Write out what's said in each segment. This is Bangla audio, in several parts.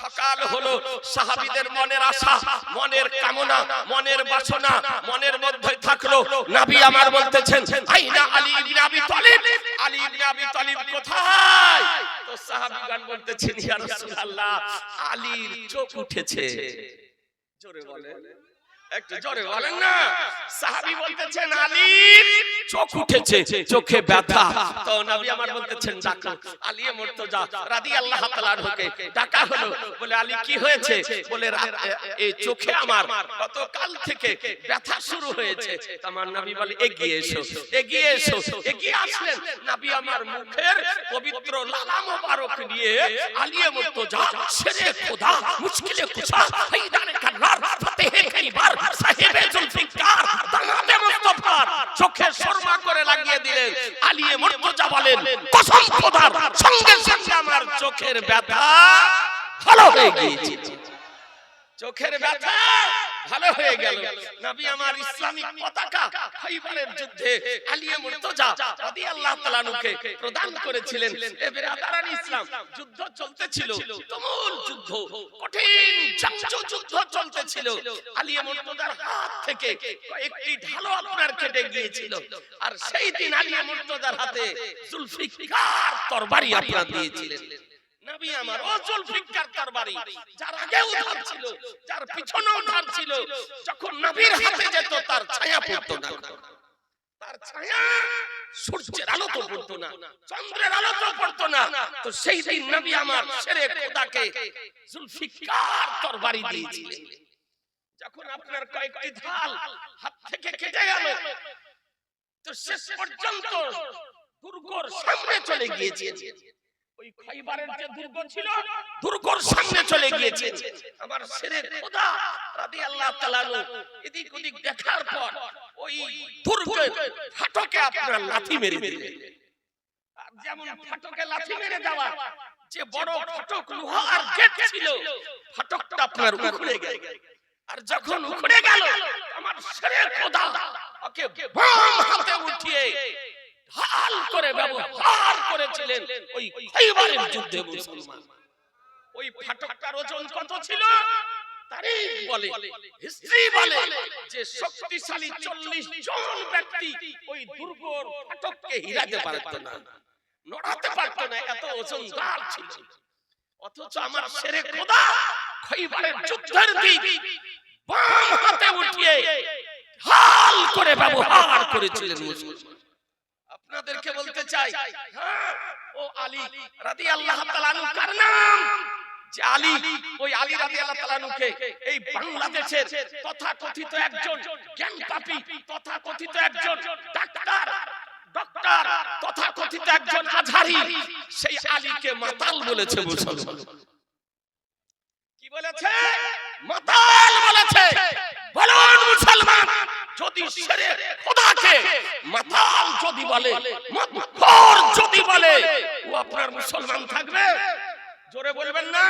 সকাল হলো, সাহাবীদের মনের আশা, মনের কামনা, মনের বাসনা মনের মধ্যে থাকলো। নবী আমার বলতেছেন, আইনা আলী ইবনে আবি তালিব, আলী ইবনে আবি তালিব কোথায়? তো সাহাবীগণ বলতেছেন, ইয়া রাসূলুল্লাহ, আলীর চোখ উঠেছে। জোরে বলেন, একটু জোরে বলেন না। সাহাবী বলতেছেন, আলীর চোখ উঠেছে, চোখে ব্যথা। তো নবী আমার বলতেছেন, ডাকো। আলী মুর্তজা রাদিয়াল্লাহু তাআলা আনহুকে ডাকা হলো। বলে, আলী কি হয়েছে? বলে, এই চোখে আমার গতকাল থেকে ব্যথা শুরু হয়েছে। আমার নবী বলে, এগিয়ে এসো, এগিয়ে এসো। এগিয়ে আসলেন। নবী আমার মুখের পবিত্র লালা মোবারক নিয়ে আলী মুর্তজা শেরে খোদা, মুশকিলে কুশা, হায়দারে কাররার, ফাতেহে খাইবার, সাহেবে জুলফিকার, দামাদে মুস্তাফার চোখে সুরমা করে লাগিয়ে দিলেন। আলী মুর্তজা বলেন, কসম খোদার, সঙ্গে সঙ্গে আমার চোখের ব্যথা ভালো হয়ে গিয়েছে। চোখের ব্যথা ভালো হয়ে গেল। নবী আমার ইসলামিক পতাকা খাইবারের যুদ্ধে আলী মুর্তজা রাদিয়াল্লাহু তাআলা আনহুকে প্রদান করেছিলেন। এ বেরাদারান ইসলাম, যুদ্ধ চলতেছিল, তুমুল যুদ্ধ, কঠিন জঞ্জ যুদ্ধ চলতেছিল। আলী মুর্তজার হাত থেকে একটি ঢালো আপনার কেটে গিয়েছিল। আর সেই দিন আলী মুর্তজার হাতে জুলফিকার তরবারি আপনার দিয়েছিলেন। নবী আমার ও জুলফিকার তরবারি, যার আগে উধার ছিল, যার পিছনে উধার ছিল, যখন নবীর হাতে যেত তার ছায়া পড়তো না। তার ছায়া সূর্যের আলো তো পড়তো না, চন্দ্রের আলো তো পড়তো না। তো সেই দিন নবী আমার শেরে খোদাকে জুলফিকার তরবারি দিয়েছিলেন। যখন আপনার কয়েকটি ঢাল হাত থেকে কেটে গেল, তো শেষ পর্যন্ত দুর্গর সামনে চলে গিয়েছে। ওই খাইবারের যে দুর্গ ছিল, দুর্গর সামনে চলে গিয়েছে। আমার শেরে খোদা রাদিয়াল্লাহু তাআলা আনহু এদিক ওদিক দেখার পর ওই দুর্গের ফাটকে আপনার লাথি মেরে দিলেন। আর যেমন ফাটকে লাথি মেরে দেওয়া, যে বড় ফাটক লোহার গেট ছিল, ফাটকটা আপনার উখড়ে গেল। আর যখন উখড়ে গেল, আমার শেরে খোদা ওকে বাম হাতে উঠিয়ে ঢাল করে ব্যবহার করেছিলেন ওই খাইবারের যুদ্ধে মুসলমান। ওই ফাটকটার ওজন কত ছিল? তারিখ বলে, হিস্ট্রি বলে যে শক্তিশালী 40 জন ব্যক্তি ওই দুর্গর ফাটককে হিলাতে পারত না, নড়াতে পারত না, এত ওজনদার ছিল। অথচ আমার শেরে খোদা খাইবারের যুদ্ধের দিন বাম হাতে উঠিয়ে ঢাল করে ব্যবহার করেছিলেন মুসলমান। আপনাদেরকে বলতে চাই, হ্যাঁ, ও আলী রাদিয়াল্লাহু তাআলা আনহু কার নাম? যে আলী, ওই আলী রাদিয়াল্লাহু তাআলা আনহুকে এই বাংলাদেশের তথাকথিত একজন জ্ঞানপাপী, তথাকথিত একজন ডাক্তার, তথাকথিত একজন আজহারি, সেই আলীকে মাতাল বলেছে মুসলমান। কি বলেছে? মাতাল বলেছে। বলুন মুসলমান, যদি শেরে খোদাকে মাতাল যদি বলে, মদখোর যদি বলে, ও আপনার মুসলমান থাকবে? জোরে বলবেন না।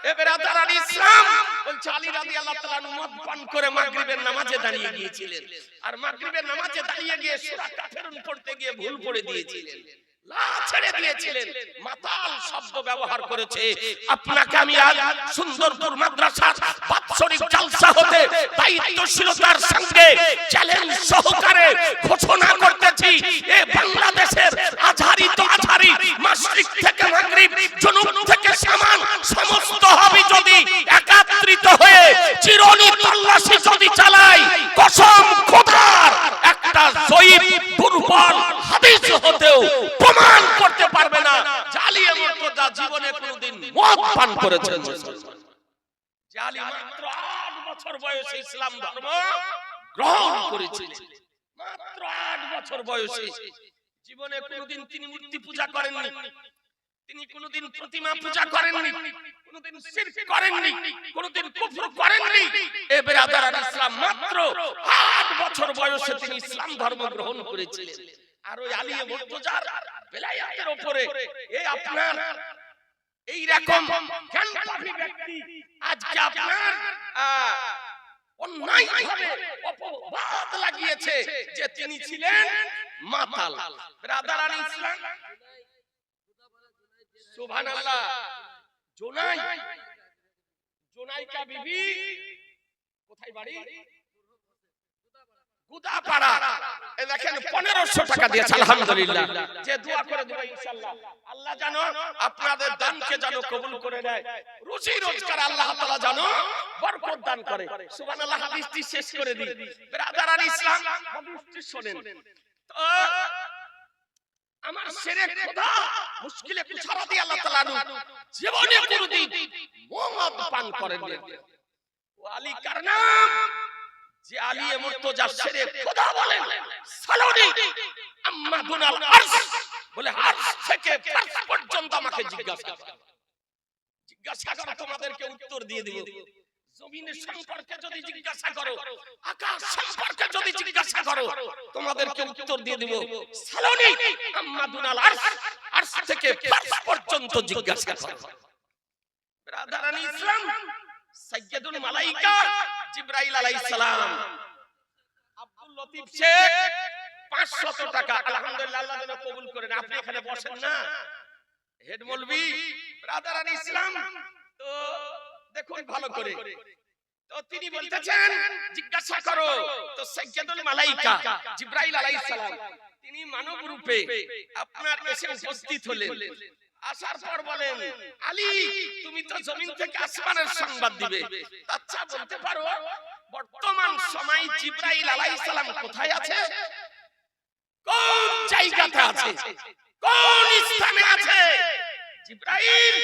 এ বেরাদারান ইসলাম, বলছে আলী রাদিয়াল্লাহু তাআলা আনহু মদ পান করে মাগরিবের নামাজে দাঁড়িয়ে গিয়েছিলেন। আর মাগরিবের নামাজে দাঁড়িয়ে গিয়ে সূরা কাফিরুন পড়তে গিয়ে ভুল পড়ে দিয়েছিলেন, লা ছেড়ে দিয়েছিলেন, মাতাল শব্দ ব্যবহার করেছে। আপনাকে আমি আজ সুন্দরপুর মাদ্রাসার বাৎসরিক জালসা হতে দায়িত্বশীলতার সঙ্গে চ্যালেঞ্জ সহকারে ঘোষণা করতেছি, এ বাংলাদেশের আজহারি তো আজহারি, মাশরিক থেকে মাগরিব, জুনুব থেকে শামাল, সমস্ত হবে যদি একত্রিত হয়ে চিরনি তল্লাশি যদি চালাই, কসম খোদার একটা জয়ীব দুর্বল হাদিস হতেও প্রমাণ করতে পারবে না যে আলী মুর্তজা জীবনে কোনোদিন মদ পান করেছেন। যে আলী মাত্র 8 বছর বয়সে ইসলাম ধর্ম গ্রহণ করেছিলেন, মাত্র 8 বছর বয়সে। জীবনে কোনোদিন তিনি মূর্তি পূজা করেননি, তিনি কোনোদিন প্রতিমা পূজা করেননি, কোনোদিন শিরক করেননি, কোনোদিন কুফর করেননি। এ বেরাদারান ইসলাম, মাত্র 8 বছর বয়সে তিনি ইসলাম ধর্ম গ্রহণ করেছিলেন। আর ওই আলী মুর্তজার বেলায়েতের উপরে এই আপনার এই রকম জ্ঞানপাপী ব্যক্তি আজকে আপনার অন্যায়ভাবে অপবাদ লাগিয়েছে যে তিনি ছিলেন মাতাল। বেরাদারান ইসলাম, সুবহানাল্লাহ, জোনাই জুনাইকা বিবি কোথায় বাড়ি? গুদাপাড়া। এই দেখেন 1500 টাকা দিয়েছে, আলহামদুলিল্লাহ। যে দোয়া করে দেব ইনশাআল্লাহ, আল্লাহ জানো আপনাদের দানকে জানো কবুল করে নেয়, রুজি রোজগার আল্লাহ তাআলা জানো বরকত দান করে। সুবহানাল্লাহ। হাদিসটি শেষ করে দিই। ব্রাদারান ইসলাম, হাদিসটি শুনেন তো। আমার শেরে খোদা মুশকিলে কুছা রাদিয়াল্লাহু তাআলা আনহু জীবনে কোনদিন মদ পান করেননি। ওয়ালি কার নাম? যে আলী মুর্তজা শেরে খোদা বলেন সালোনি আম্মা দুনাল আরশ, বলে আরশ থেকে ফারশ পর্যন্ত আমাকে জিজ্ঞাসা করো, তোমাদেরকে উত্তর দিয়ে দিব। জমিনের সম্পর্কে যদি জিজ্ঞাসা করো, আকাশ সম্পর্কে যদি জিজ্ঞাসা করো, তোমাদেরকে উত্তর দিয়ে দিব। সালোনি আম্মা দুনাল আরশ, আরশ থেকে ফারশ পর্যন্ত জিজ্ঞাসা করো। ব্রাদারান ইসলাম, সাইয়্যিদুল মালায়েকা জিবরাইল আলাইহিস সালাম আব্দুল লতিফ শেখ 500 টাকা, আলহামদুলিল্লাহ, আল্লাহ যেন কবুল করেন। আপনি এখানে বসেন না, হেড মৌলভী। ব্রাদারান ইসলাম, তো দেখুন ভালো করে, তো তিনি বলতেছেন জিজ্ঞাসা করো। তো সাইয়্যিদুল মালায়েকা জিবরাইল আলাইহিস সালাম তিনি মানব রূপে আপনার এসে উপস্থিত হলেন। আসার পর বলেন, আলী তুমি তো জমিন থেকে আসমানের সংবাদ দিবে, আচ্ছা বলতে পারো বর্তমান সময় জিবরাইল আলাইহিস সালাম কোথায় আছে, কোন জায়গাতে আছে, কোন স্থানে আছে? জিবরাইল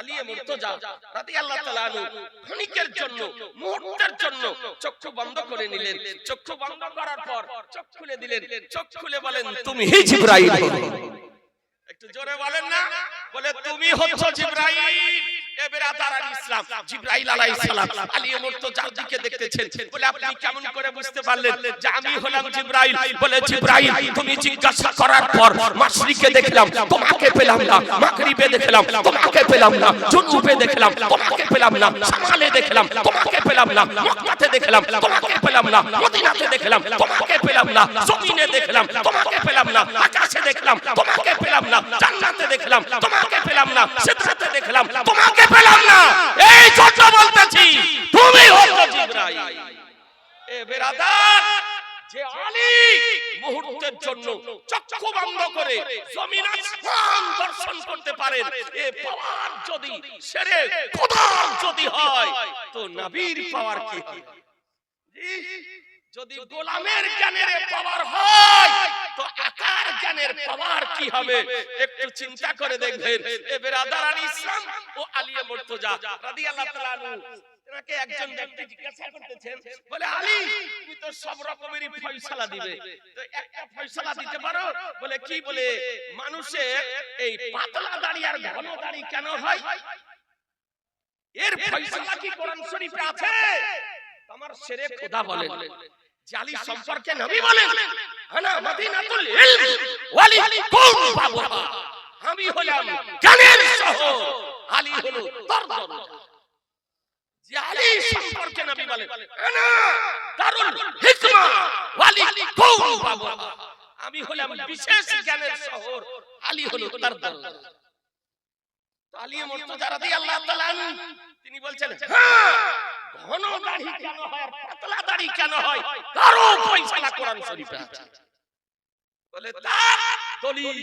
আলী মুর্তজা রাদিয়াল্লাহু তাআলা আনহু ক্ষণিকের জন্য, মুহূর্তের জন্য চক্ষু বন্ধ করে নিলেন। চক্ষু বন্ধ করার পর চোখ খুলে দিলেন। চোখ খুলে বলেন, তুমি হি জিবরাইল। একটু জোরে বলেন না, বলে তুমি হচ্ছ জিবরাইল। এ ব্রাদারান ইসলাম, জিবরাইল আলাইহিস সালাম আলী মুর্তজার দিকে দেখতেছেন। বলে আপনি কেমন করে বুঝতে পারলেন যে আমি হলাম জিবরাইল? বলে জিবরাইল তুমি জিজ্ঞাসা করার পর মাশরিকে দেখলাম, তোমাকে পেলাম না। মাগরিবে দেখলাম, তোমাকে পেলাম না। জুনুবে দেখলাম, তোমাকে পেলাম না। শামালে দেখলাম, তোমাকে পেলাম না। মক্কাতে দেখলাম, তোমাকে পেলাম না। মদিনাতে দেখলাম, তোমাকে পেলাম না। জমিনে দেখলাম, তোমাকে পেলাম না। আকাশে দেখলাম, তোমাকে পেলাম না। জান্নাতে দেখলাম, তোমাকে পেলাম না। সিদরাতে দেখলাম, তোমাকে পেলাম না। এই ছোট বলতেছি, তুমি হচ্ছ জিবরাইল। এ ব্রাদার, যে আলী মুহূর্তের জন্য চক্ষু বন্ধ করে জমিন আসমান দর্শন করতে পারেন, এ পাওয়ার যদি শেরে খোদার যদি হয়, তো নবীর পাওয়ার কি হবে? যদি গোলামের জ্ঞানের পাওয়ার হয়, তো আকার জ্ঞানের পাওয়ার কি হবে? একটু চিন্তা করে দেখবেন। এ ব্রাদারান ইসলাম ও আলী মুর্তজা রাদিয়াল্লাহু তাআলা আনহু, তাকে একজন ব্যক্তি জিজ্ঞাসা করতেছেন, বলে আলী তুমি তো সব রকমেরই ফয়সালা দিবে, তো একটা ফয়সালা দিতে পারো? বলে কি? বলে মানুষের এই পাতলা দাড়ি আর ঘন দাড়ি কেন হয়, এর ফয়সালা কি কোরআন শরীফে আছে? আমার শেরে খোদা বলেন, আলী সম্পর্কে নবী বলেন, আনা মদিনাতুল ইলম ওয়ালি কুম বাবুহা, আমি হলাম জ্ঞানের শহর, আলী হলো তার দরজা। যে আলী সম্পর্কে নবী বলেন, আনা দারুল হিকমা ওয়ালি কুম বাবুহা, আমি হলাম বিশেষ জ্ঞানের শহর, আলী হলো তার দরজা। আলী মুর্তজা রাদিয়াল্লাহু তাআলা আনহু তিনি বলছেন, হ্যাঁ ঘন দাড়ি কেন হয় আর পাতলা দাড়ি কেন হয়, কারো ফয়সালা কোরআন শরীফে আছে। বলে তার দলিল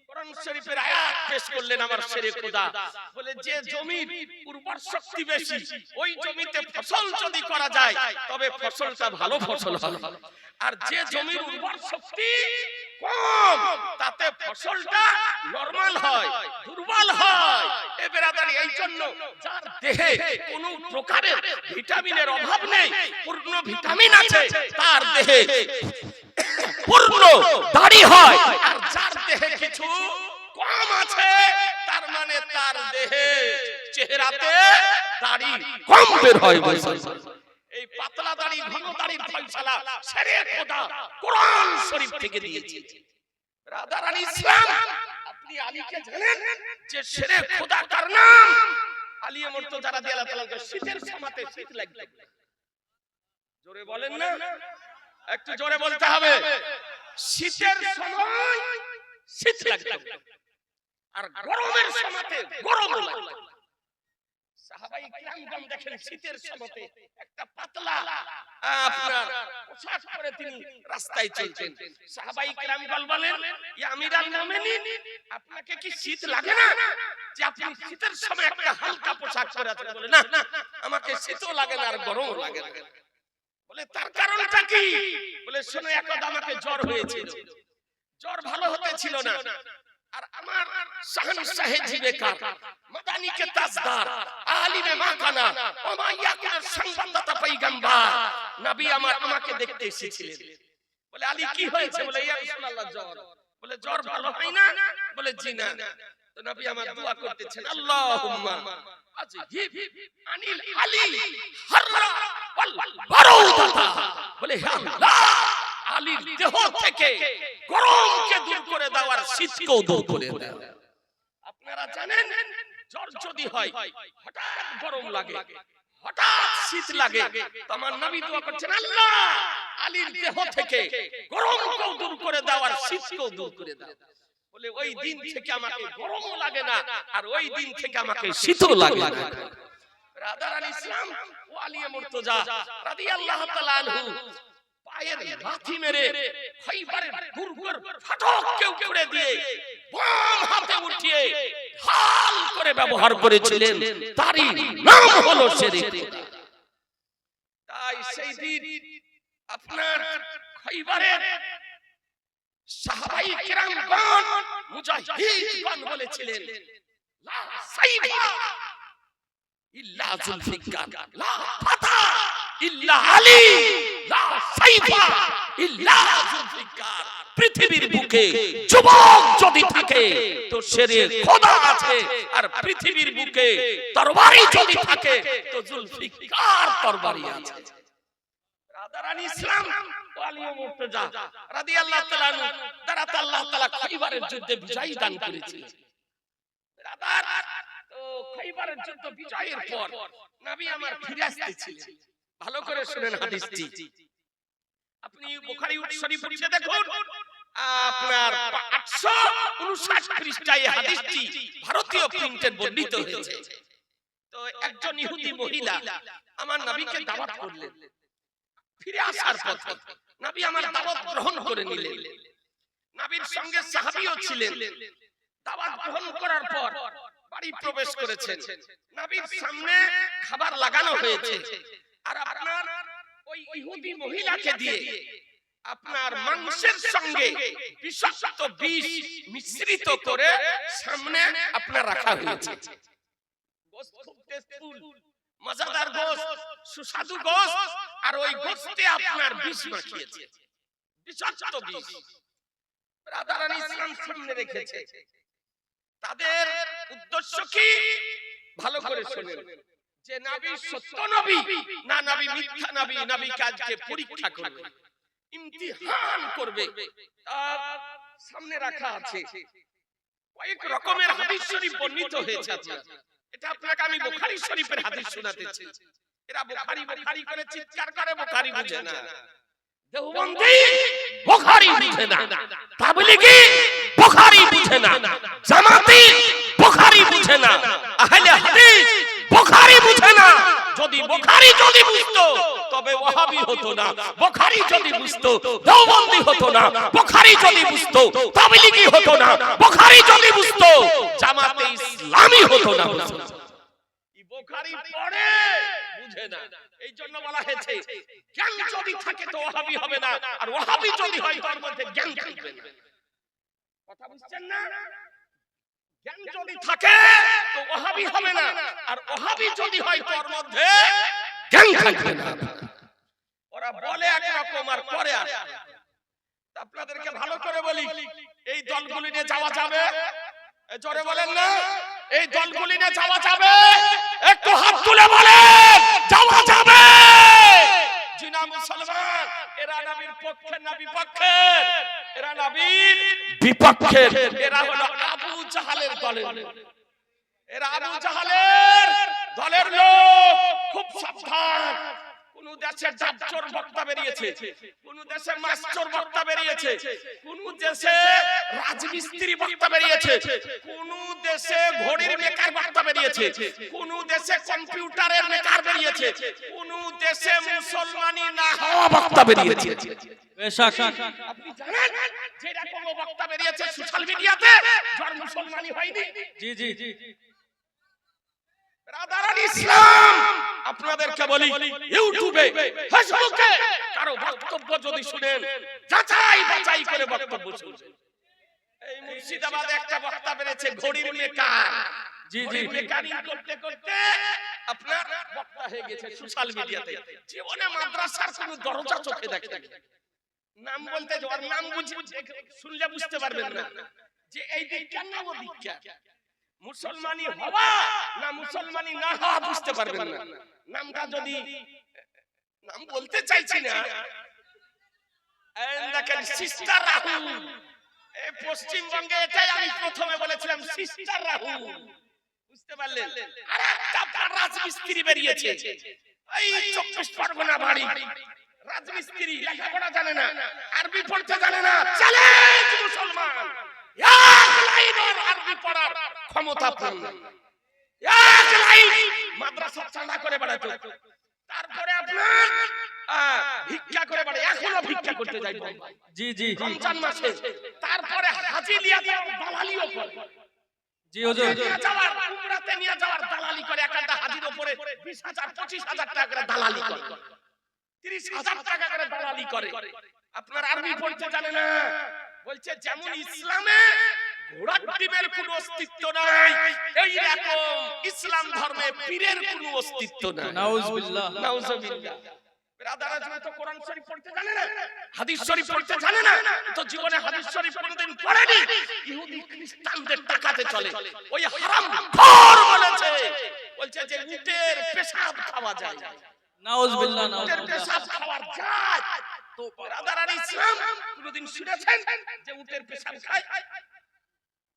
কোরআন শরীফের আয়াত পেশ করলেন আমার শেরে খোদা। বলে যে জমির উর্বর শক্তি বেশি, ওই জমিতে ফসল যদি করা যায় তবে ফসলটা ভালো ফসল হবে, আর যে জমির উর্বর শক্তি কম তাতে ফসলটা নরমাল হয়, দুর্বল হয়। এ ব্রাদার, এই জন্য যার দেহে কোনো প্রকারের ভিটামিনের অভাব নেই, পূর্ণ ভিটামিন আছে, তার দেহে পূর্ণ দাড়ি হয়, আর যার দেহে কিছু কম আছে তার মানে তার দেহে চেহারাতে দাড়ি কম বের হয়। এই পাতলা দাড়ি ঘন দাড়ির ফয়সালা শেরে খোদা কোরআন শরীফ থেকে দিয়েছে। ব্রাদারান ইসলাম, আপনি আলীকে জানেন যে শেরে খোদা কার নাম? আলী মুর্তজা রাদিয়াল্লাহু তাআলা। শীতের সময়তে শীত লাগবে, জোরে বলেন না, একটু জোরে বলতে হবে। শীতের সময় শীত লাগবে, আর গরমের সময়তে গরম লাগবে। সাহাবা সাহাবায়ে কিরামগণ দেখেন শীতের সময়তে একটা পাতলা আপনার পোশাক পরে তিনি রাস্তায় চলতেন। সাহাবায়ে কিরামগণ বলেন, ইয়া আমিরাল মুমিনিন, আপনাকে কি শীত লাগে না যে আপনি শীতের সময় একটা হালকা পোশাক পরে আছেন? বলে, না আমাকে শীতও লাগে না আর গরমও লাগে না। বলে, তার কারণটা কি? বলে, শোনো, একদা আমাকে জ্বর হয়েছিল, জ্বর ভালো হতে ছিল না, আর আমার শাহনশাহে জিবেকার মাদানিকে তাজদার আলিমে মাকানা ওমাইয়াকুর সংবাদদাতা পয়গম্বর নবী আমাকে দেখতে এসেছিলেন। বলে, আলী কি হয়েছে? বলে, ইয়া রাসূলুল্লাহ জ্বর। বলে, জ্বর ভালো হয় না? বলে, জি না। তো নবী আমার দোয়া করতেছেন, আল্লাহুম্মা আযহিব আনিল আলী হাররা ওয়াল বারুদাতা। বলে, হে আল্লাহ, আলীর দেহ থেকে গরমকে দূর করে দাও আর শীতকেও দূর করে দাও। আপনারা জানেন, জ্বর যদি হয়, হঠাৎ গরম লাগে, হঠাৎ শীত লাগে, তো আমার নবী দোয়া করছেন, আল্লাহ আলীর দেহ থেকে গরমকেও দূর করে দাও আর শীতকেও দূর করে দাও। বলে, ওই দিন থেকে আমাকে গরমও লাগে না আর ওই দিন থেকে আমাকে শীতও লাগে না। রাদার ইসলাম ও আলী মুর্তজা রাদিয়াল্লাহু তাআলা আনহু পায়ের লাথি মেরে খৈবরের দুর্গের ফাটককে উপড়ে দিয়ে বাম হাতে উঠিয়ে ঢাল করে ব্যবহার করেছিলেন, তারই নাম হলো শিরক। তাই সেই দিন আপনার খৈবরের সাহাবায়ে কিরামগণ মুজাহিদগণ বলেছিলেন, লা সাইফা ইল্লা যুলফিকার, লা ফাতা ইল্লা আলী, লা সাইফা ইল্লা যুলফিকার। পৃথিবীর বুকে যুবক যদি থাকে তো শেরে খোদা আছে, আর পৃথিবীর বুকে তরবারি যদি থাকে তো যুলফিকার তরবারি আছে। রাদারানি ইসলাম ও আলী মুর্তজা রাদিয়াল্লাহু তাআলা আনহু দ্বারা আল্লাহ তাআলা খৈবরের যুদ্ধে বিজয় দান করেছিলেন। রাদার তো খৈবরের যুদ্ধ বিজয়ের পর নবী আমার ফিরে আসতেছিলেন। ভালো করে শুনেন হাদিসটি, আপনি বুখারী শরীফ পড়ে দেখুন, আপনার 859 পৃষ্ঠায় হাদিসটি ভারতীয় প্রিন্টে বর্ণিত হয়েছে। তো একজন ইহুদি মহিলা আমার নবীকে দাওয়াত করলেন। ফিরে আসার পথে নবী আমার দাওয়াত গ্রহণ করে নিলেন। নবীর সঙ্গে সাহাবীও ছিলেন। দাওয়াত গ্রহণ করার পর বাড়ি প্রবেশ করেছেন। নবীর সামনে খাবার লাগানো হয়েছে, আর আপনার ওই ইহুদি মহিলাকে দিয়ে আপনার মাংসের সঙ্গে বিষাক্ত বিষ মিশ্রিত করে সামনে আপনার রাখা হয়েছে। গোশত খুব টেস্টফুল, মজাদার গোশত, সুস্বাদু গোশত, আর ওই গোশতে আপনার বিষ মাখিয়েছে, বিষাক্ত বিষ। রাদারানি ইসলাম সামনে রেখেছে। তাদের উদ্দেশ্য কি? ভালো করে শুনেন, যে নবী সত্য নবী না নবী মিথ্যা নবী, নবী কাজকে পরীক্ষা করবে, ইমতিহান করবে। সামনে রাখা আছে কয়েক রকমের হাদিস শরীফ বর্ণিত হয়েছে। এটা আপনাকে আমি বুখারী শরীফের হাদিস শোনাতেছি। এরা বুখারী বুখারী করে চিৎকার করে, বুখারী বুঝে না। দেওবন্দি বুখারী বুঝে না, তাবলীগী বুখারী বুঝে না, জামাতি বুখারী বুঝে না, আহলে হাদিস বুখারী বুঝে না। যদি বুখারী যদি বুঝতো তবে ওয়াহাবী হতো না, বুখারী যদি বুঝতো দেওবন্দি হতো না, বুখারী যদি বুঝতো তাবলীগী হতো না, বুখারী যদি বুঝতো জামাতে ইসলামী হতো না। এই বুখারী পড়ে বুঝে না, এই জন্য বলা হয়েছে জ্ঞান যদি থাকে তো ওয়াহাবী হবে না, আর ওয়াহাবী যদি হয় তার মধ্যে জ্ঞান থাকবে না। কথা বুঝছেন না? জ্ঞান যদি থাকে তো ওয়াহাবী হবে না, আর ওয়াহাবী যদি হয় তার মধ্যে জ্ঞান থাকবে না। ওরা বলে এক রকম আর করে আর। আপনাদেরকে ভালো করে বলি, এই দলগুলি নিয়ে যাওয়া যাবে? জোরে বলেন না, এই দলগুলি নিয়ে যাওয়া যাবে? একটু হাত তুলে বলেন যাওয়া যাবে। জিনা মুসলমান, এরা নবীর পক্ষে না বিপক্ষে? এরা নবীর বিপক্ষে। এরা হলো আবু জাহালের দলের লোক। এরা আবু জাহালের দলের লোক। খুব সাবধান, কোন দেশে ডাবচোর বক্তা বেরিয়েছে, কোন দেশে মাস্টার বক্তা বেরিয়েছে, কোন দেশে রাজমিস্ত্রি বক্তা বেরিয়েছে, কোন দেশে ঘড়ির মেকার বক্তা বেরিয়েছে, কোন দেশে কম্পিউটারের মেকার বেরিয়েছে, কোন দেশে মুসলমানি না হওয়া বক্তা বেরিয়েছে। আপনি জানেন যে রকম বক্তা বেরিয়েছে সোশ্যাল মিডিয়াতে, যার মুসলমানি হয়নি। জি জি জি। ব্রাদারান ইসলাম, আপনাদেরকে বলি, ইউটিউবে ফেসবুকে কারো বক্তব্য যদি শুনেন, যাচাই বাছাই করে বক্তব্য শুনবেন। এই মুর্শিদাবাদে একটা বক্তা বেরিয়েছে ঘড়ির মেকার। জি জি। মেকানিং করতে করতে আপনার বক্তা হয়ে গেছে সোশ্যাল মিডিয়াতে। জীবনে মাদ্রাসার কোনো দরজা চোখে দেখে নাম বলতে যাওয়ার নাম শুনলে বুঝতে পারবেন না যে এই দিকটা না ও দিকটা, মুসলমানি হওয়া না মুসলমানি না হওয়া বুঝতে পারবেন না। নামটা যদি নাম বলতে চাইছি না, দেখেন সিস্টার রাহুল, এই পশ্চিমবঙ্গে এটাই আমি প্রথমে বলেছিলাম, সিস্টার রাহুল, বুঝতে পারলেন? আর একটা রাজমিস্ত্রি বেরিয়েছে, এই 24 পরগনা বাড়ি রাজমিস্ত্রি, লেখাপড়া জানে না, আরবি পড়তে জানে না। চ্যালেঞ্জ মুসলমান, এক লাইনের আরবি পড়ার ক্ষমতা পান, এক লাইন মাদ্রাসা চাঁদা করে বেড়াতো, তারপরে আপনার ভিক্ষা করে বেড়ায়, এখনো ভিক্ষা করতে যাই। জি জি। রমজান মাসে তারপরে হাজি লিয়া দালালিও করে। জি হুজুর। যাওয়ার উমরাতে নিয়ে যাওয়ার দালালি করে, একটা হাজির উপরে 20,000 25,000 টাকা করে দালালি করে, 30,000 টাকা করে দালালি করে। আপনার আরবি পড়তে জানে না, বলছে যেমন ইসলামে ঘোড়ার ডিমের কোনো অস্তিত্ব নাই, এই রকম ইসলাম ধর্মে পীরের কোনো অস্তিত্ব নাই। নাউজুবিল্লাহ নাউজুবিল্লাহ। ব্রাদার আজকে তো কোরআন শরীফ পড়তে জানে না, হাদিস শরীফ পড়তে জানে না, তো জীবনে হাদিস শরীফ কোনদিন পড়েনি, ইহুদি খ্রিস্টানদের টাকাতে চলে। ওই হারামখোর বলেছে, বলছে যে উটের পেশাব খাওয়া যায়। নাউজুবিল্লাহ উটের পেশাব খাওয়া যায়। তো ব্রাদার ইসলাম কোনদিন শুনেছেন যে উটের পেশাব খায়?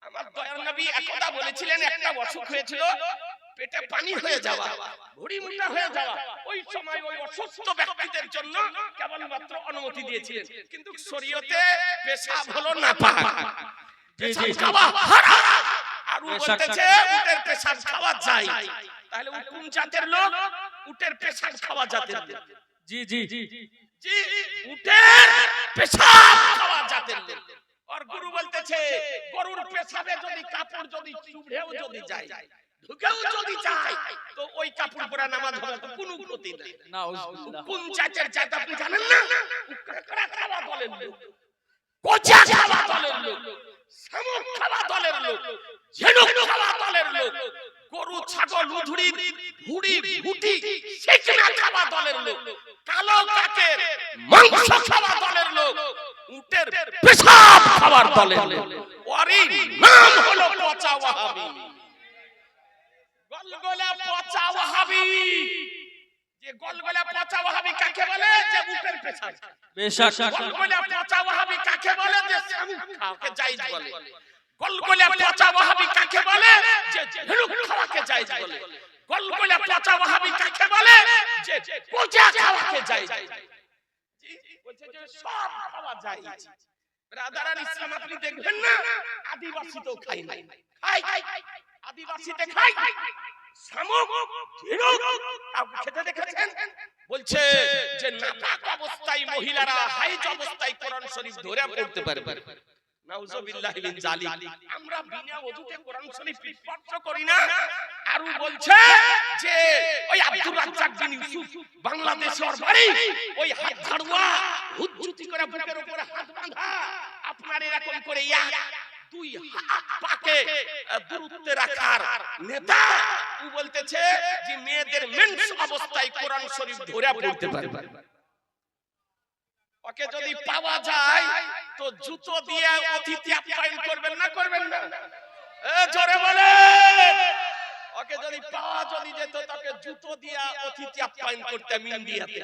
আমার দয়ার নবী একদা বলেছিলেন, একটা অসুখ হয়েছিল, পেটে পানি হয়ে যাওয়া, ভুঁড়ি মোটা হয়ে যাওয়া, ওই সময় ওই অসুস্থ ব্যক্তিদের জন্য কেবলমাত্র অনুমতি দিয়েছিলেন, কিন্তু শরীয়তে পেশাব হলো নাপাক, পেশাব খাওয়া হারাম। আর ও বলতেছে উটের পেশাব খাওয়া যায়। তাহলে ও কোন জাতের লোক? উটের পেশাব খাওয়া জাতের লোক। জি জি জি। উটের পেশাব খাওয়া জাতের লোক। আর গুরু বলতেছে গরুর পেশাবে যদি কাপড় যদি চুভেও যদি যায়, ঢুকেও যদি যায়, তো ওই কাপড় পরে নামাজ হবে, তো কোনো ক্ষতি নাই। নাউজুবিল্লাহ। কোন জাতের জাত আপনি জানেন না? কাকড়া খাওয়া দলের লোক, কোচা খাওয়া দলের লোক, শামুক খাওয়া দলের লোক, ঝিনুক খাওয়া দলের লোক, গরু ছাগল উধুড়ির ভুড়ি ভুটি সেকনা খাওয়া দলের লোক, কালো কাকের মাংস খাওয়া দলের লোক, উটের পেশাব খাওয়ার দলের লোক। ওরই নাম হলো পচা ওয়াহাবি। গলগলা পচা ওয়াহাবি। যে গলগলা পচা ওয়াহাবি কাকে বলে? যে উটের পেশাব। বেশক। গলগলা পচা ওয়াহাবি কাকে বলে? যে শামুক খাওয়াকে জায়েজ বলে। গলগলা পচা ওয়াহাবি কাকে বলে? যে ঝিনুক খাওয়াকে জায়েজ বলে। গলগলা পচা ওয়াহাবি কাকে বলে? যে কোচা খাওয়াকে জায়েজ বলে। বলছে যে সব খাওয়া জায়েজ। ব্রাদারান ইসলাম আপনি দেখবেন না, আদিবাসী তো খায় না, খায় আদিবাসীতে খায় শামুক ঝিনুক, আপনি খেতে দেখেছেন? বলছে যে নাপাক অবস্থায় মহিলারা হাইজ অবস্থায় কোরআন শরীফ ধরে পড়তে পারবে। নাউজুবিল্লাহি মিন জালিক। আমরা বিনা ওযুতে কোরআন শরীফ স্পর্শ করি না। আর ও বলছে যে ওই আব্দুর রাজ্জাক বিন ইউসুফ বাংলাদেশে ওর বাড়ি, ওই হাত ঝাড়ুয়া হুজ্জুতি করে বুকের উপরে হাত বাঁধা, আপনার এরকম করে দুই হাত পাকে দূরত্বে রাখার নেতা। ও বলতেছে যে মেয়েদের মেন্স অবস্থায় কোরআন শরীফ ধরে পড়তে পারবে। ওকে যদি পাওয়া যায় তো জুতো দিয়ে অতিথি আপ্যায়ন করবেন না করবেন না? জোরে বলে। ওকে যদি পাওয়া যদি যেত তাকে জুতো দিয়ে অতিথি আপ্যায়ন করতে ইন্ডিয়াতে।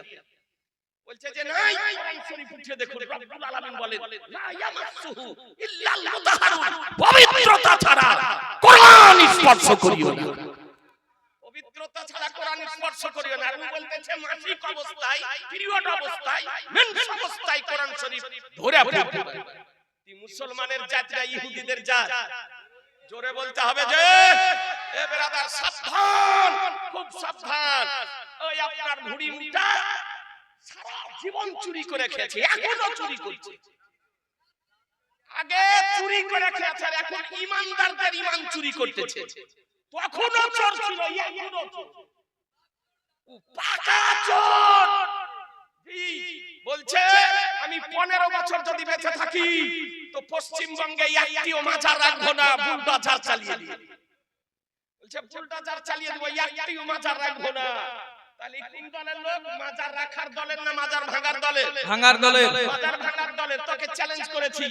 বলছে যে নাই, কোরআন শরীফ উঠে দেখুন, রব্বুল আলামিন বলেন লা ইয়ামাসসুহু ইল্লাল মুতাহহারুন, পবিত্রতা ছাড়া কোরআন স্পর্শ করিও না। পবিত্রতা ছাড়া কোরআন স্পর্শ করিও না। আর ও বলতেছে মাসিক অবস্থায়, পিরিয়ড অবস্থায়, মেন্স অবস্থায় কোরআন শরীফ ধরে পড়তে পারে। কি মুসলমানের জাতরা ইহুদিদের জাত? জোরে বলতে হবে যে এ ব্রাদার সাবধান, খুব সাবধান। ওই আপনার ভুঁড়ি মুটা সারা জীবন চুরি করে খেয়েছে, এখনো চুরি করছে। আগে চুরি করে খেয়েছে, আর এখন ইমানদারদের ইমান চুরি করতেছে। তখনও চোর ছিল, এখনো চোর। ও পাকা চোর। বলছে আমি 15 বছর যদি বেঁচে থাকি তো পশ্চিমবঙ্গে একটিও মাজার রাখবো না, বুলডোজার চালিয়ে দিব। বলছে বুলডোজার চালিয়ে দেব, একটিও মাজার রাখবো না। তাহলে কোন দলের লোক? মাজার রাখার দলের না মাজার ভাঙার দলের? ভাঙার দলের। মাজার ভাঙার দলের। তোকে চ্যালেঞ্জ করেছি,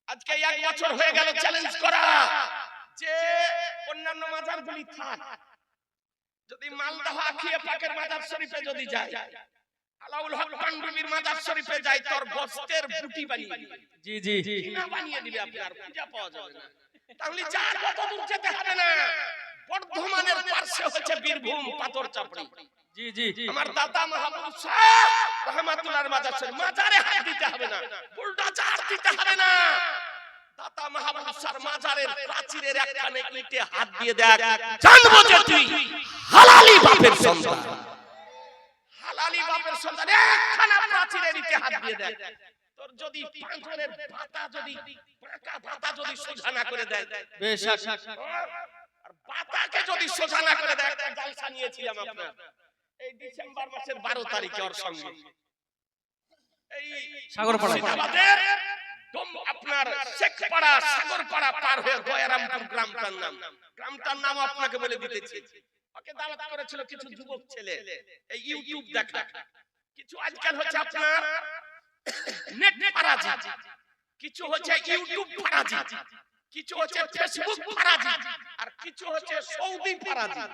আজকে 1 বছর হয়ে গেল চ্যালেঞ্জ করা, যে অন্যান্য মাজারগুলি থাক, যদি মালদহ আখিয়ে পাকের মাজার শরীফে যদি যায়, আলাউল হক পান্ডুবির মাজার শরীফে যায়, তোর গোশতের বুটি বানিয়ে দিবে। জি জি জি। কিনা বানিয়ে দিবে, আপনার পূজা পাওয়া যাবে না। তাহলে যার কত দূর যেতে হবে না। বর্ধমানের পাশে হচ্ছে বীরভূম পাথর চাপড়ি। জি জি জি। আমার দাদা মাহবুব শাহ রহমাতুল্লাহর মাজার শরীফ, মাজারে হাত দিতে হবে না, বুলডোজার দিতে হবে না। দাদা মাহবুব শাহর মাজারের প্রাচীরের একখানে ইটে হাত দিয়ে দেখ, জানবো যে তুই হালালি বাপের সন্তান। হালালি বাপের সন্তান, একখানা প্রাচীরের ইটে হাত দিয়ে দেখ। তোর যদি পাঁচরের পাতা যদি পাকা পাতা যদি সোজা না করে দেয়, বেশক। আর পাতাকে যদি সোজা না করে দেয়, একটা জালসা নিয়েছিলাম আপনার এই ডিসেম্বর মাসের 12 তারিখে ওর সঙ্গে এই সাগরপাড়া। মুর্শিদাবাদের আপনার শেখপাড়া সাগরপাড়া পার হয়ে গয়ারামপুর গ্রামটার নাম, গ্রামটার নাম আপনাকে বলে দিতেছি। ওকে দাওয়াত করেছিল কিছু যুবক ছেলে, এই ইউটিউব দেখা, কিছু আজকাল হচ্ছে আপনার নেট ফারাজি, কিছু হচ্ছে ইউটিউব ফারাজি, কিছু হচ্ছে ফেসবুক ফারাজি, আর কিছু হচ্ছে সৌদি ফারাজি।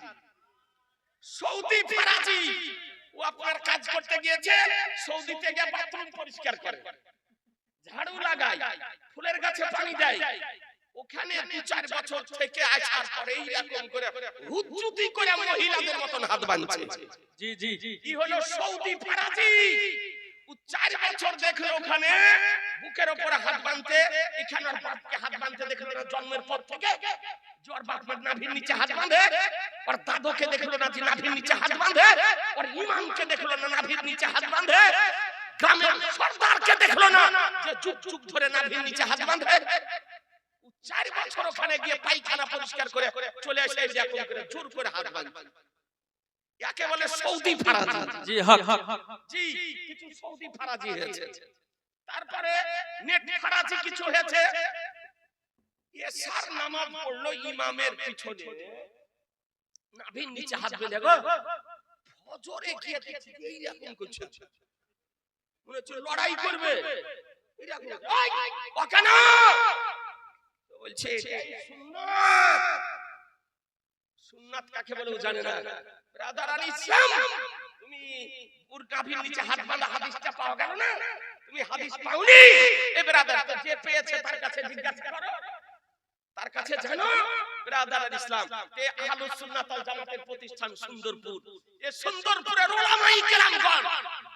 সৌদি ফারাজি ও আপনার কাজ করতে গিয়েছে, সৌদিতে গিয়ে বাথরুম পরিষ্কার করে, ঝাড়ু লাগায়, ফুলের গাছে পানি দেয়। ওখানে 2-4 বছর থেকে আসার পরে এইরকম করে হুজ্জুতি করে মহিলাদের মতন হাত বাঁধছে। জি জি জি। কি হলো? সৌদি ফারাজি। ও 4 বছর দেখলো ওখানে বুকের উপরে হাত বাঁধতে, এখানে ওর বাপকে হাত বাঁধতে দেখলো না জন্মের পর থেকে, জোর বাপ নাভির নিচে হাত বাঁধে। ওর দাদুকে দেখলো না যে নাভির নিচে হাত বাঁধে, ওর ইমামকে দেখলো না নাভির নিচে হাত বাঁধে, গ্রামের সর্দারকে দেখলো না যে যুগ যুগ ধরে নাভির নিচে হাত বাঁধে। 4 বছর ওখানে গিয়ে পায়খানা পরিষ্কার করে চলে এসে এরকম করে জোর করে হাত বাঁধে। একে বলে সৌদি ফারাজি। জি হক হক। জি, কিছু সৌদি ফারাজি হয়েছে। তারপরে নেট ফারাজি কিছু হয়েছে। এশার নামাজ পড়লো ইমামের পিছনে, নাভির নিচে হাত বেঁধে গো, ফজরে গিয়ে দেখছে এইরকম করছে, মনে হচ্ছে লড়াই করবে। এইরকম ওকে না বলছে সুন্নাত। সুন্নাত কাকে বলে ও জানে না। ব্রাদার আল ইসলাম, তুমি ওর নাভির নিচে হাত বাঁধা হাদিসটা পাওয়া গেল না, তুমি হাদিস পাওনি। এ ব্রাদার, তো যে পেয়েছে তার কাছে জিজ্ঞাসা করো, তার কাছে জানো। ব্রাদার আল ইসলাম, তে আহলুস সুন্নাত ওয়াল জামাতের প্রতিষ্ঠান সুন্দরপুর, এই সুন্দরপুরের উলামায়ে কেরামগণ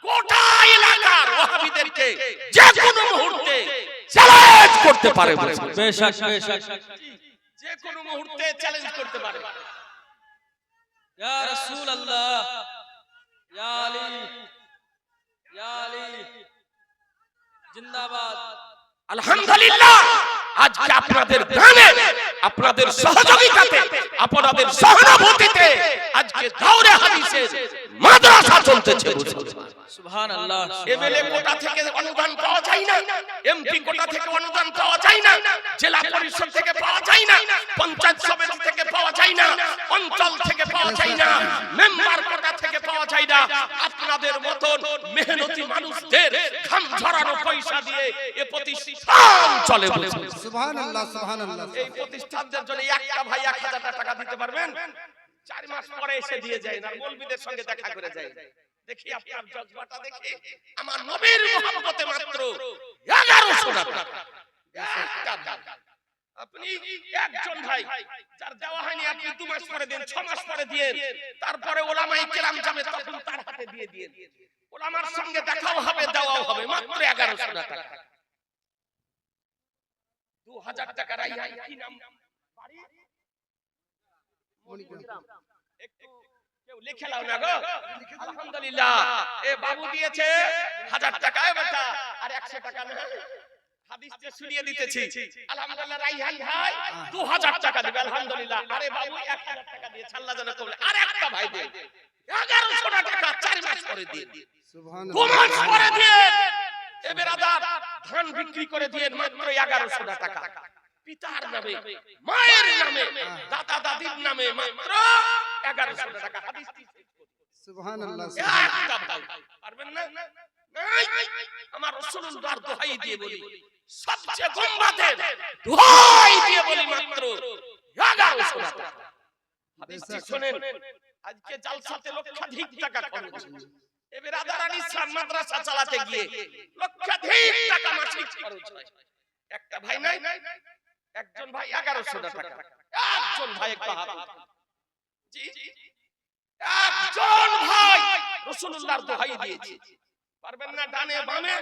গোটা এলাকার ওয়াহাবিদেরকে যে কোনো মুহূর্তে চ্যালেঞ্জ করতে পারে। বেশক বেশক। যে কোনো মুহূর্তে চ্যালেঞ্জ করতে পারে। ইয়া রাসূলুল্লাহ, ইয়া আলী, ইয়া আলী জিন্দাবাদ। আলহামদুলিল্লাহ, আজকে আপনাদের দানে, আপনাদের সহযোগিতাতে, আপনাদের সহানুভূতিতে আজকে দাওরে হাদিসের মাদ্রাসা চলতেছে। সুবহানাল্লাহ। এমএলএ কোটা থেকে অনুদান পাওয়া যায় না, এমপি কোটা থেকে অনুদান পাওয়া যায় না, জেলা পরিষদ থেকে পাওয়া যায় না, পঞ্চায়েত সমিতি থেকে পাওয়া যায় না, অঞ্চল থেকে পাওয়া যায় না, মেম্বার কোটা থেকে পাওয়া যায় না। আপনাদের মতন মেহনতি মানুষদের ঘাম ঝরানো পয়সা দিয়ে এই প্রতিষ্ঠান চলে। সুবহানাল্লাহ সুবহানাল্লাহ। এই প্রতিষ্ঠানদের জন্য একটা ভাই 1000 টাকা দিতে পারবেন? 4 মাস পরে এসে দিয়ে যায় না, মৌলবীদের সঙ্গে দেখা করে যায়। দেখি আপনার জজবাটা দেখি, আমার নবীর মহব্বতে মাত্র 1100 টাকা। আপনি একজন ভাই যার দেওয়া হয়নি আপনি 2 মাস পরে দেন, 6 মাস পরে দিয়েন, তারপরে ওলামায়ে কেরাম যাবে তখন তার হাতে দিয়ে দিয়েন। ওলামার সঙ্গে দেখাও হবে, দেওয়াও হবে, মাত্র 1100 টাকা। 2000 টাকা রাইহাই। কি নাম বাড়ি? মনিগ্রাম। একটু কেউ লিখে লাও না গো। আলহামদুলিল্লাহ, এ বাবু দিয়েছে 1000 টাকা। এ বেটা আর 100 টাকা না, হাদিস যে শুনিয়ে দিতেছি। আলহামদুলিল্লাহ, রাইহান ভাই 2000 টাকা দিবে। আলহামদুলিল্লাহ। আরে বাবু 1000 টাকা দিয়েছে, আল্লাহ জানে কবুল। আর একটা ভাই দেন 1100 টাকা 4 মাস পরে দিয়ে। সুবহানাল্লাহ। 2 মাস পরে দিয়ে। এ বেরাদার, ধান বিক্রি করে দিয়ে মাত্র 1100 টাকা। পিতার নামে, মায়ের নামে, দাদা দাদির নামে মাত্র 1100 টাকা। হাদিস কি? সুবহানাল্লাহ। একটা ভাই পারবেন না? নাই। আমার রাসূলুল্লাহর দোহাই দিয়ে বলি, সবচেয়ে গুম্বাদের দোহাই দিয়ে বলি, মাত্র 1100 টাকা। হাদিসটি শুনেন। আজকে জালসাতে লক্ষাধিক টাকা খরচ। এ বেরাদারান, ইসলাম মাদ্রাসা চালাতে গিয়ে লক্ষাধিক টাকা মাসিক খরচ হয়। একটা ভাই নাই, একজন ভাই 1100 টাকা। একজন ভাই একটা হাত উঠান। জি, একজন ভাই রাসূলুল্লাহর দোহাই দিয়েছে। পারবেন না? ডানে বামে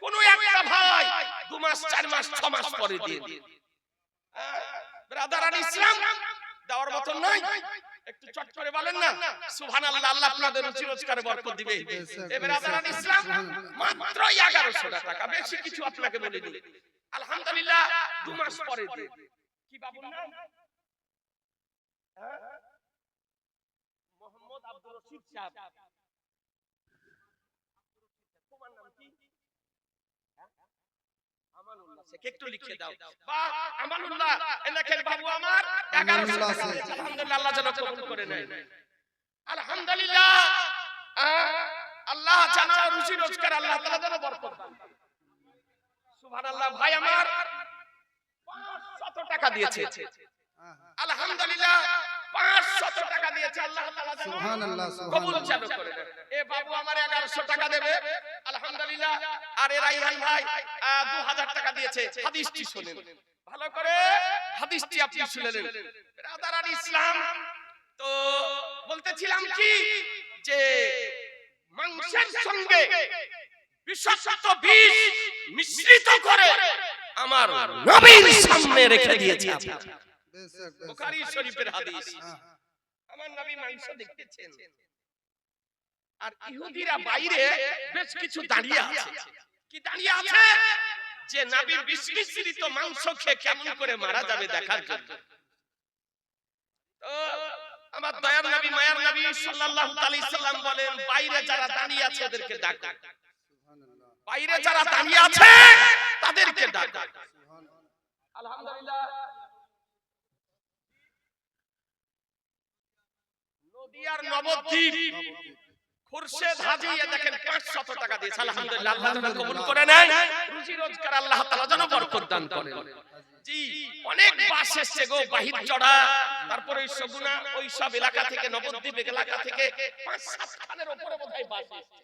কোন একটা ভাই 2 মাস 4 মাস 6 মাস পরে দিন। ব্রাদারান, ইসলাম দেওয়ার মতন নাই। একটু চট করে বলেন না সুবহানাল্লাহ। আল্লাহ আপনাদের রুজি রোজগারে বরকত দিবে। এ ব্রাদারান, ইসলাম মাত্র 1100 টাকা, বেশি কিছু আপনাকে বলে দিই। আলহামদুলিল্লাহ, 2 মাস পরে দিন। কি বাবুর নাম? মোহাম্মদ আব্দুর রশিদ সাহেব। তোমার নাম কি? আমানুল্লাহ শেখ। একটু লিখে দাও। বা আমানুল্লাহ, দেখেন বাবু আমার 1100 টাকা দিয়েছে। আলহামদুলিল্লাহ, আল্লাহ যেন কবুল করে নেয়। আলহামদুলিল্লাহ, আল্লাহ যেন রুজি রোজগার আল্লাহ তাআলা যেন বরকত দান। সুবহানাল্লাহ। ভাই আমার 500 টাকা দিয়েছে। আলহামদুলিল্লাহ, 500 টাকা দিয়েছে। আল্লাহ তাআলা যেন সুবহানাল্লাহ। কবুল চালু করে দেন। এ বাবু আমার 1100 টাকা দেবে। আলহামদুলিল্লাহ। আর এ রাইহান ভাই 2000 টাকা দিয়েছে। হাদিসটি শুনেন ভালো করে, হাদিসটি আপনি শুনলেন। ব্রাদারান, ইসলাম তো বলতেছিলাম কি, যে মাংসের সঙ্গে বিষাক্ত বিষ মিশ্রিত করে আমার নবীর সামনে রেখে দিয়েছে। বুখারী শরীফের হাদিস। আমার নবী মাংস দেখতেছেন, আর ইহুদিরা বাইরে বেশ কিছু দাঁড়িয়ে আছে। কি দাঁড়িয়ে আছে? যে নবীর বিষ মিশ্রিত মাংস খেয়ে কেমন করে মারা যাবে দেখার জন্য। তো আমার দয়ার নবী, মায়ার নবী সাল্লাল্লাহু আলাইহি সাল্লাম বলেন, বাইরে যারা দাঁড়িয়ে আছে ওদেরকে ডাকো। বাইরে যারা দাঁড়িয়ে আছে তাদেরকে ডাকো। আলহামদুলিল্লাহ। নদিয়ার নবদ্বীপ খুরশেদ হাজী, দেখেন 500 টাকা দিয়েছে। আলহামদুলিল্লাহ, আল্লাহ যেন কবুল করে নেয়। রুজি রোজগার আল্লাহ তাআলা যেন বরকত দান করেন। জি, অনেক বাস এসেছে গো, বাহির চড়া, তারপরে ওই সগুনা, ওই সব এলাকা থেকে, নবদ্বীপ এলাকা থেকে 5-7 খানের উপরে বোধহয় বাস এসেছে।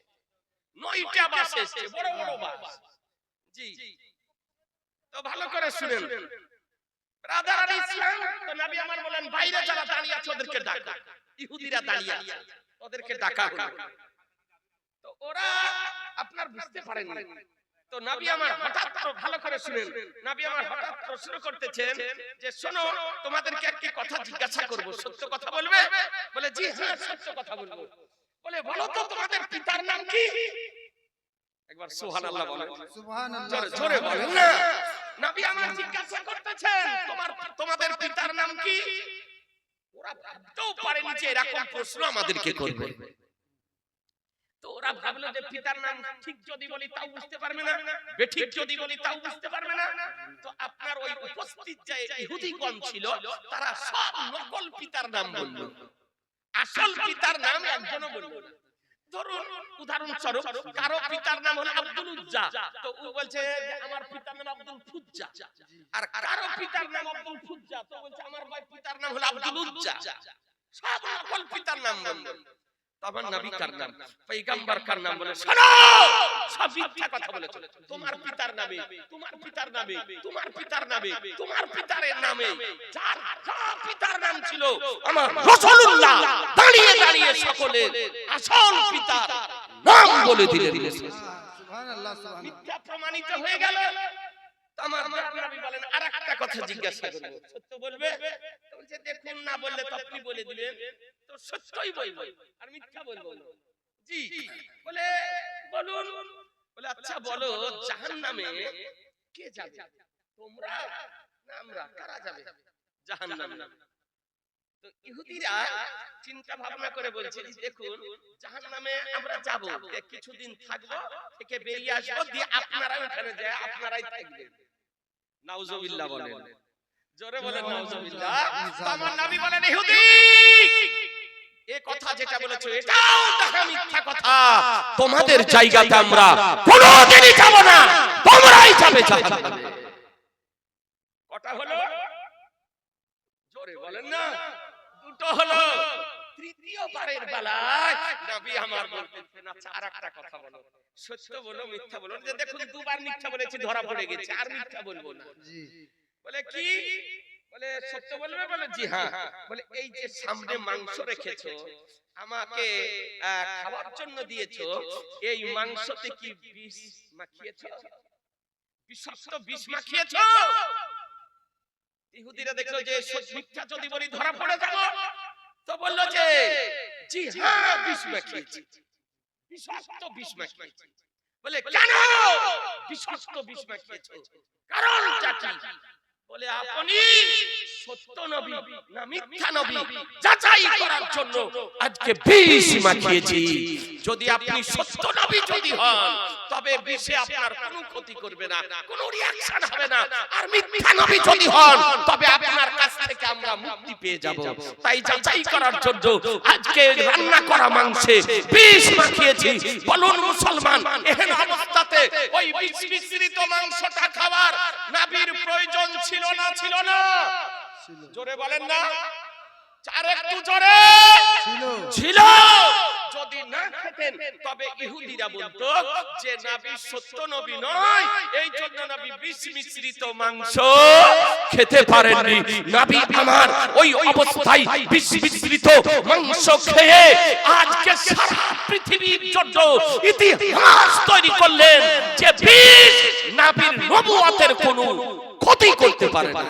9টা বাস এসেছে, বড় বড় বাস। জি, তো ভালো করে শুনেন ব্রাদার ইসলাম। তো নবী আমার বলেন, বাইরে যারা দাঁড়িয়ে আছে ওদেরকে ডাকা। ইহুদিরা দাঁড়িয়ে আছে, ওদেরকে ডাকা হলো। তো ওরা আপনার বুঝতে পারেননি। তো নবী আমার হঠাৎ, ভালো করে শুনেন, নবী আমার হঠাৎ প্রশ্ন করতেছেন যে, শোনো, তোমাদেরকে একটি কথা জিজ্ঞাসা করব, সত্য কথা বলবে? বলে, জি হ্যাঁ, সত্য কথা বলবো। বলে, বলো তো তোমাদের পিতার নাম কি? একবার সুবহানাল্লাহ বলেন। সুবহানাল্লাহ। জোরে বলেন না। নবী আমার জিজ্ঞাসা করতেছেন, তোমাদের পিতার নাম কি? ওরা ভাবতেও পারেনি যে এরকম প্রশ্ন আমাদেরকে করবে। তো ওরা ভাবলো যে পিতার নাম ঠিক যদি বলি তাও বুঝতে পারবে না, বেঠিক যদি বলি তাও বুঝতে পারবে না। তো আপনার ওই উপস্থিত যে ইহুদিগণ ছিল, তারা সব নকল পিতার নাম বলল, আসল পিতার নাম একজনও বলল না। ধরুন উদাহরণস্বরূপ, কারো পিতার নাম হলো আব্দুল উজ্জা, তো ও বলছে যে আমার পিতার নাম আব্দুল ফুজ্জা। আর কারো পিতার নাম আব্দুল ফুজ্জা, তো বলছে আমার ভাই পিতার নাম হলো আব্দুল উজ্জা। সব নকল পিতার নাম বলল। তোমার নবী কার নাম, পয়গম্বর কার নাম বলে শোনো, সব মিথ্যা কথা বলেছো। তোমার পিতার নামে, তোমার পিতার নামে, তোমার পিতার নামে, তোমার পিতারের নামে, যার যার পিতার নাম ছিল আমার রাসূলুল্লাহ দাঁড়িয়ে দাঁড়িয়ে সকলের আসল পিতার নাম বলে দিলেন। সুবহানাল্লাহ সুবহানাল্লাহ। মিথ্যা প্রমাণিত হয়ে গেল। আমার নবী বলেন আরেকটা কথা জিজ্ঞাসা করব, সত্য বলবে? তো বলছে দেখুন না বললে তো আপনি বলে দিলেন, তো সত্যই বলবো আর মিথ্যা বলবো না। জি বলে বলুন। বলে আচ্ছা বলো জাহান্নামে কে যাবে, তোমরা না আমরা, কারা যাবে জাহান্নামে? তো ইহুদিরা চিন্তা ভাবনা করে বলছে দেখুন জাহান্নামে আমরা যাব, কিছুদিন থাকবো, থেকে বেরিয়ে আসবো, দিয়ে আপনারা ওখানে যায় আপনারাই থাকবেন। নাউজুবিল্লাহ বলেন, জোরে বলেন নাউজুবিল্লাহ। তো আমার নবী বলেন ইহুদি এই কথা যেটা বলেছো এটাও দেখা মিথ্যা কথা, তোমাদের জায়গাতে আমরা কোনোদিনই যাব না, তোমরাই যাবে জাহান্নামে। কটা হলো? জোরে বলেন না, দুটো হলো। তৃতীয়বারের বেলায় নবী আমার বলতেছেন আচ্ছা আরেকটা কথা বলো, সত্য বলো মিথ্যা বলো। যে দেখুন দুবার মিথ্যা বলেছি, ধরা পড়ে গেছে, আর মিথ্যা বলবো না। জি বলে কি? বলে সত্য বলবে? বলে জি হ্যাঁ। বলে এই যে সামনে মাংস রেখেছো, আমাকে খাওয়ার জন্য দিয়েছো, এই মাংসতে কি বিষ মাখিয়েছো? বিষাক্ত বিষ মাখিয়েছো? ইহুদিরা দেখলো যে মিথ্যা যদি বলি ধরা পড়ে যাব, তো বললো যে জি হ্যাঁ বিষ মাখিয়েছি, বিষাক্ত বিষ মাখিয়েছি। বলে কেন বিষাক্ত বিষ মাখিয়েছো, কারণটা কি? বলে আপনি সত্য নবী না মিথ্যা নবী যাচাই করার জন্য আজকে বিষ মাখিয়েছি। যদি আপনি সত্য নবী যদি হন তবে বিষে আপনার কোনো ক্ষতি করবে না, কোনো রিঅ্যাকশন হবে না। আর মিথ্যা নবী যদি হন তবে আপনার কাছ থেকে আমরা মুক্তি পেয়ে যাব। তাই যাচাই করার জন্য আজকে রান্না করা মাংসে বিষ মাখিয়েছি। বলুন মুসলমান, এহেন অবস্থাতে ওই বিষ মিশ্রিত মাংসটা খাবার নবীর প্রয়োজন ছিল না ছিল না? জোরে বলেন না, আর একটু জোরে। ছিল। যদি না খেতেন তবে ইহুদিরা বলতো যে নবী সত্য নবী নয়, এই জন্য নবী বিষ মিশ্রিত মাংস খেতে পারেননি। নবী আমার ওই অবস্থায় বিষ মিশ্রিত মাংস খেয়ে আজকে সারা পৃথিবীর জন্য ইতিহাস তৈরি করলেন যে বিষ নবীর নবুয়তের কোনো ক্ষতি করতে পারে না।